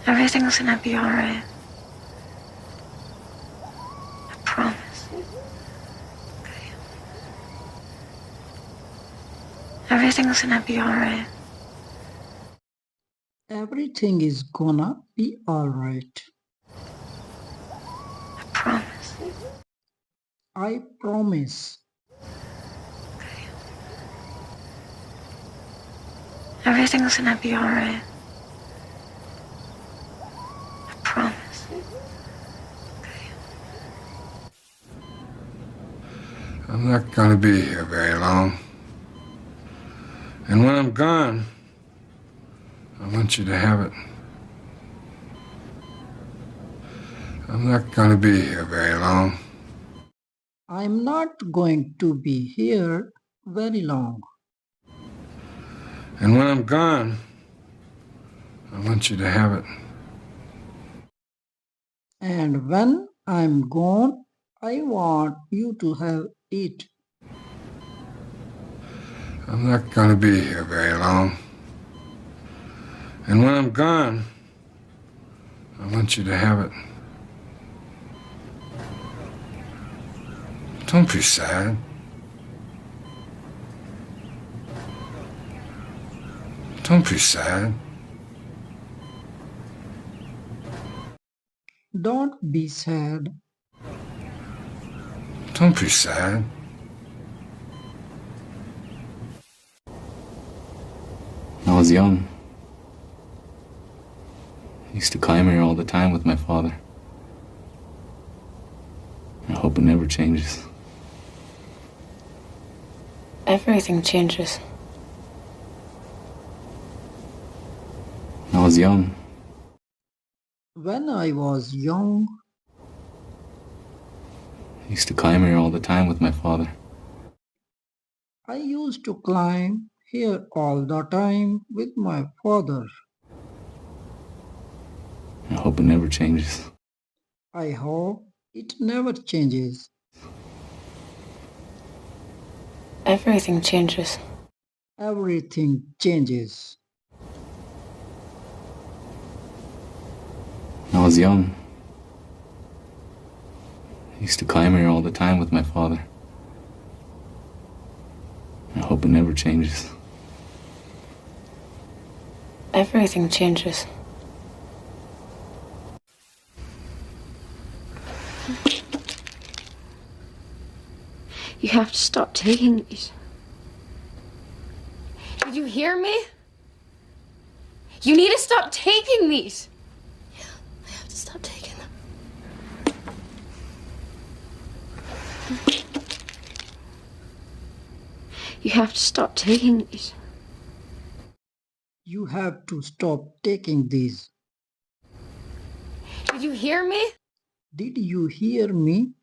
Everything's gonna be alright. I promise. Okay. Everything's gonna be alright. Everything is gonna be alright. I promise. I promise. Okay. Everything's gonna be alright. I promise. Okay. I'm not gonna be here very long. And when I'm gone, I want you to have it. I'm not gonna be here very long. I'm not going to be here very long. And when I'm gone, I want you to have it. And when I'm gone, I want you to have it. I'm not gonna be here very long. And when I'm gone, I want you to have it. Don't be sad. Don't be sad. Don't be sad. Don't be sad. When I was young, I used to climb here all the time with my father. I hope it never changes. Everything changes. When I was young, When I was young, I used to climb here all the time with my father. I used to climb here all the time with my father. I hope it never changes. I hope it never changes. Everything changes. Everything changes. When I was young, I used to climb here all the time with my father. I hope it never changes. Everything changes. You have to stop taking these. Did you hear me? You need to stop taking these. Yeah, I have to stop taking them. You have to stop taking these. You have to stop taking these. Did you hear me? Did you hear me?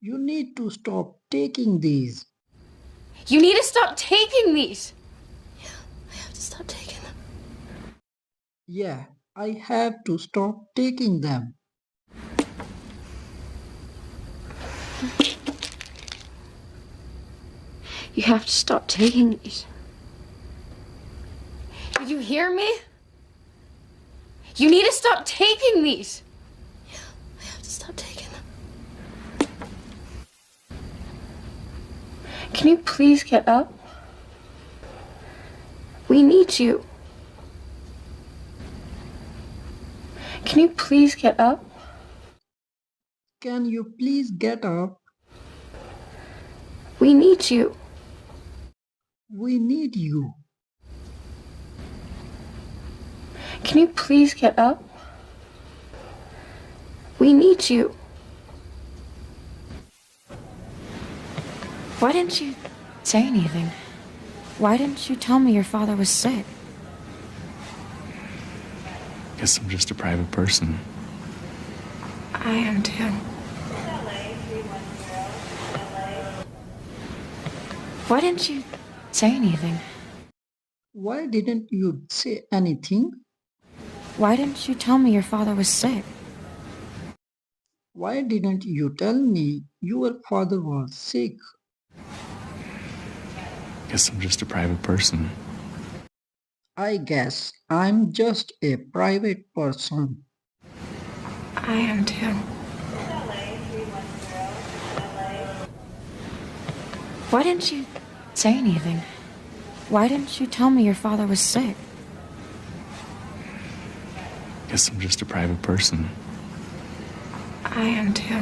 You need to stop taking these. You need to stop taking these. Yeah, I have to stop taking them. Yeah, I have to stop taking them. You have to stop taking these. Did you hear me? You need to stop taking these. Yeah, I have to stop taking them. Can you please get up? We need you. Can you please get up? Can you please get up? We need you. We need you. Can you please get up? We need you. Why didn't you say anything? Why didn't you tell me your father was sick? Guess I'm just a private person. I am too. Why didn't you say anything? Why didn't you say anything? Why didn't you tell me your father was sick? Why didn't you tell me your father was sick? Guess I'm just a private person. I guess I'm just a private person. I am too. Why didn't you say anything? Why didn't you tell me your father was sick? Guess I'm just a private person. I am too.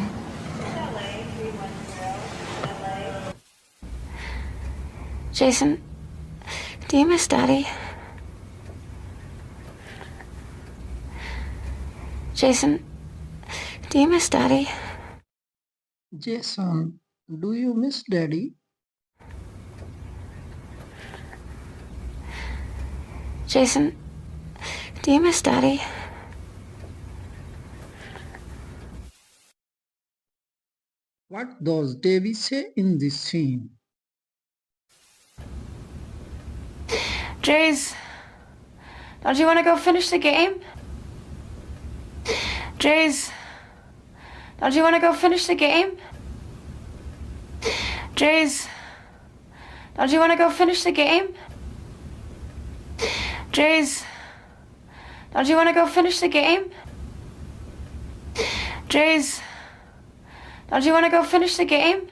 Jason, do you miss Daddy? Jason, do you miss Daddy? Jason, do you miss Daddy? Jason, do you miss Daddy? What does Davy say in this scene? Jace, don't you want to go finish the game? Jace, don't you want to go finish the game? Jace, don't you want to go finish the game? Jace, don't you want to go finish the game? Jace, don't you want to go finish the game?